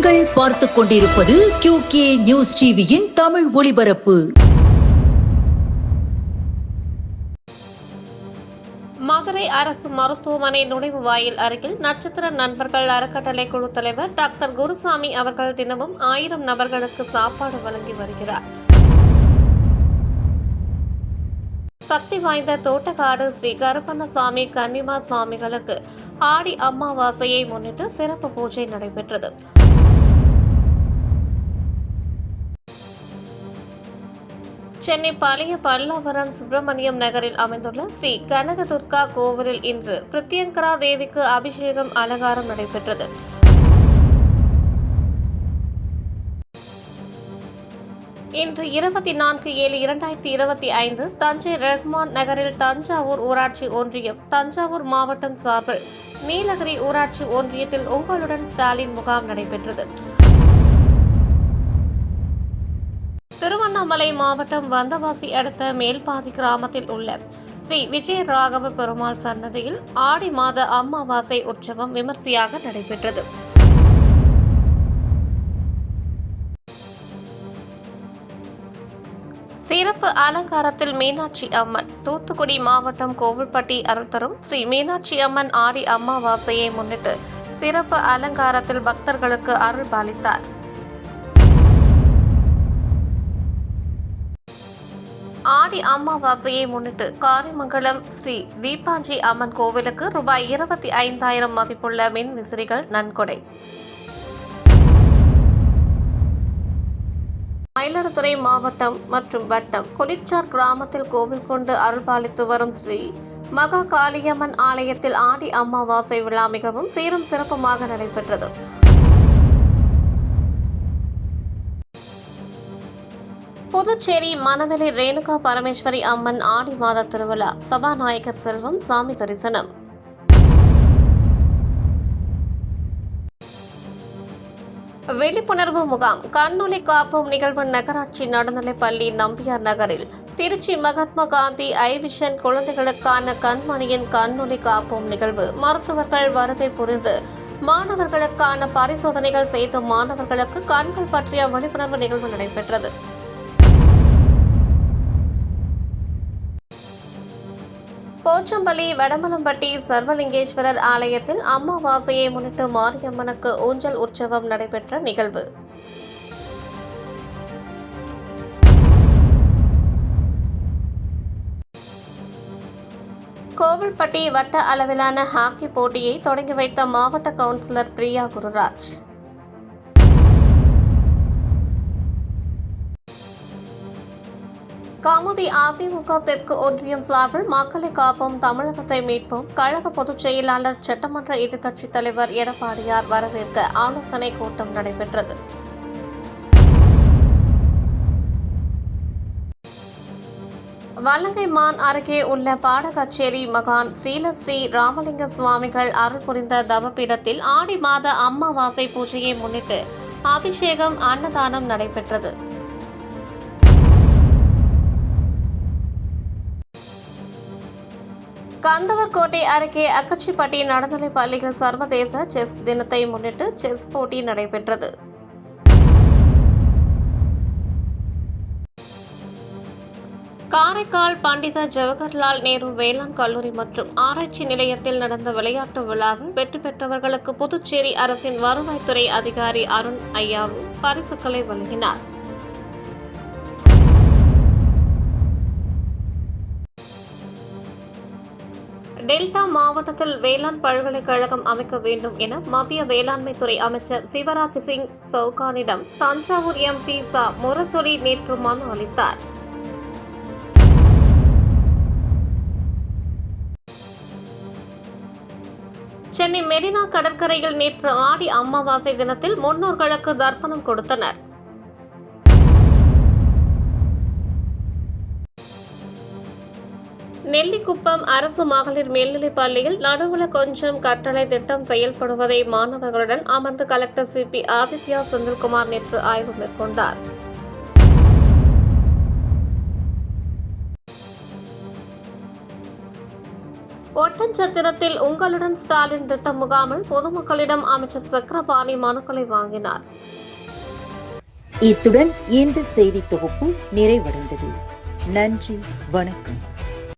நீங்கள் பார்த்துக் கொண்டிருப்பது QK நியூஸ் டிவியின் தமிழ் ஒளிபரப்பு. மதுரை அரசு மருத்துவமனை நுழைவு வாயில் அருகில் நட்சத்திர நண்பர்கள் அறக்கட்டளை குழு தலைவர் டாக்டர் குருசாமி அவர்கள் தினமும் 1000 நபர்களுக்கு சாப்பாடு வழங்கி வருகிறார். சக்தி வாய்ந்த தோட்டக்காடு ஸ்ரீ கருப்பண்ணசாமி கன்னிமா சாமிகளுக்கு ஆடி அமாவாசையை முன்னிட்டு சிறப்பு பூஜை நடைபெற்றது. சென்னை பழைய பல்லாவரம் சுப்பிரமணியம் நகரில் அமைந்துள்ள ஸ்ரீ கனகதுர்கா கோவிலில் இன்று பிரித்யங்கரா தேவிக்கு அபிஷேகம் அலங்காரம் நடைபெற்றது. இன்று 24/7/2025 தஞ்சை ரஹ்மான் நகரில் தஞ்சாவூர் ஊராட்சி ஒன்றியம் தஞ்சாவூர் மாவட்டம் சார்பில் நீலகிரி ஊராட்சி ஒன்றியத்தில் உங்களுடன் ஸ்டாலின் முகாம் நடைபெற்றது. திருவண்ணாமலை மாவட்டம் வந்தவாசி அடுத்த மேல்பாதி கிராமத்தில் உள்ள ஸ்ரீ விஜய ராகவ பெருமாள் சன்னதியில் ஆடி மாத அமாவாசை உற்சவம் விமர்சையாக நடைபெற்றது. சிறப்பு அலங்காரத்தில் மீனாட்சி அம்மன். தூத்துக்குடி மாவட்டம் கோவில்பட்டி அருள் தரும் ஸ்ரீ மீனாட்சி அம்மன் ஆடி அமாவாசையை முன்னிட்டு சிறப்பு அலங்காரத்தில் பக்தர்களுக்கு அருள் பாலித்தார். ஆடி அமாவாசையை முன்னிட்டு காரிமங்கலம் ஸ்ரீ தீபாஞ்சி அம்மன் கோவிலுக்கு ரூபாய் 25,000 மதிப்புள்ள மின் விசிறிகள் நன்கொடை. மயிலாடுதுறை மாவட்டம் மற்றும் வட்டம் குளிச்சார் கிராமத்தில் கோவில் கொண்டு அருள்பாலித்து வரும் ஸ்ரீ மகா காளியம்மன் ஆலயத்தில் ஆடி அமாவாசை விழா மிகவும் சீரும் சிறப்புமாக நடைபெற்றது. புதுச்சேரி மணவெளி ரேணுகா பரமேஸ்வரி அம்மன் ஆடி மாத திருவிழா. சபாநாயகர் செல்வம் சாமி தரிசனம். விழிப்புணர்வு முகாம். கண்ணொளி காப்போம் நிகழ்வு நகராட்சி நடுநிலைப்பள்ளி நம்பியார் நகரில் திருச்சி மகாத்மா காந்தி ஐவிஷன் குழந்தைகளுக்கான கண்மணியின் கண்ணொளி காப்போம் நிகழ்வு மருத்துவர்கள் வருகை புரிந்து மாணவர்களுக்கான பரிசோதனைகள் செய்து மாணவர்களுக்கு கண்கள் பற்றிய விழிப்புணர்வு நிகழ்வு நடைபெற்றது. போச்சம்பள்ளி வடமலம்பட்டி சர்வலிங்கேஸ்வரர் ஆலயத்தில் அமாவாசையை முன்னிட்டு மாரியம்மனுக்கு ஊஞ்சல் உற்சவம் நடைபெற்ற நிகழ்வு. கோவில்பட்டி வட்ட அளவிலான ஹாக்கி போட்டியை தொடங்கி வைத்த மாவட்ட கவுன்சிலர் பிரியா குருராஜ். காமுதி அதிமுக தெற்கு ஒன்றியம் சார்பில் மக்களை காப்போம் தமிழகத்தை மீட்போம் கழக பொதுச் செயலாளர் சட்டமன்ற எதிர்க்கட்சித் தலைவர் எடப்பாடியார் வரவேற்க ஆலோசனை கூட்டம் நடைபெற்றது. வலங்கைமான் அருகே உள்ள பாடகச்சேரி மகான் ஸ்ரீலஸ்ரீ ராமலிங்க சுவாமிகள் அருள் புரிந்த தவப்பீடத்தில் ஆடி மாத அமாவாசை பூஜையை முன்னிட்டு அபிஷேகம் அன்னதானம் நடைபெற்றது. கந்தவர்கோட்டை அருகே அக்கச்சிப்பட்டி நடுநிலைப் பள்ளியில் சர்வதேச செஸ் தினத்தை முன்னிட்டு செஸ் போட்டி நடைபெற்றது. காரைக்கால் பண்டித ஜவஹர்லால் நேரு வேளாண் கல்லூரி மற்றும் ஆராய்ச்சி நிலையத்தில் நடந்த விளையாட்டு விழாவில் வெற்றி பெற்றவர்களுக்கு புதுச்சேரி அரசின் வருவாய்த்துறை அதிகாரி அருண் ஐயாவு பரிசுகளை வழங்கினார். டெல்டா மாவட்டத்தில் வேளாண் பல்கலைக்கழகம் அமைக்க வேண்டும் என மத்திய வேளாண்மை துறை அமைச்சர் சிவராஜ் சிங் சௌகானிடம் தஞ்சாவூர் MP ச முரசொலி நேற்று மனு அளித்தார். சென்னை மெரினா கடற்கரையில் நேற்று ஆடி அமாவாசை தினத்தில் முன்னோர்களுக்கு தர்ப்பணம் கொடுத்தனர். நெல்லிக்குப்பம் அரசு மகளிர் மேல்நிலைப் பள்ளியில் நடுவுல கொஞ்சம் கட்டளை திட்டம் செயல்படுவதை மாணவர்களுடன் அமர்ந்து கலெக்டர் CP ஆதித்யா செந்தில்குமார் நேற்று ஆய்வு மேற்கொண்டார். ஒட்டன்சத்திரத்தில் உங்களுடன் ஸ்டாலின் திட்ட முகாமில் பொதுமக்களிடம் அமைச்சர் சக்கரபாணி மனுக்களை வாங்கினார். இத்துடன் இந்த செய்தி தொகுப்பு நிறைவடைந்தது. நன்றி, வணக்கம்.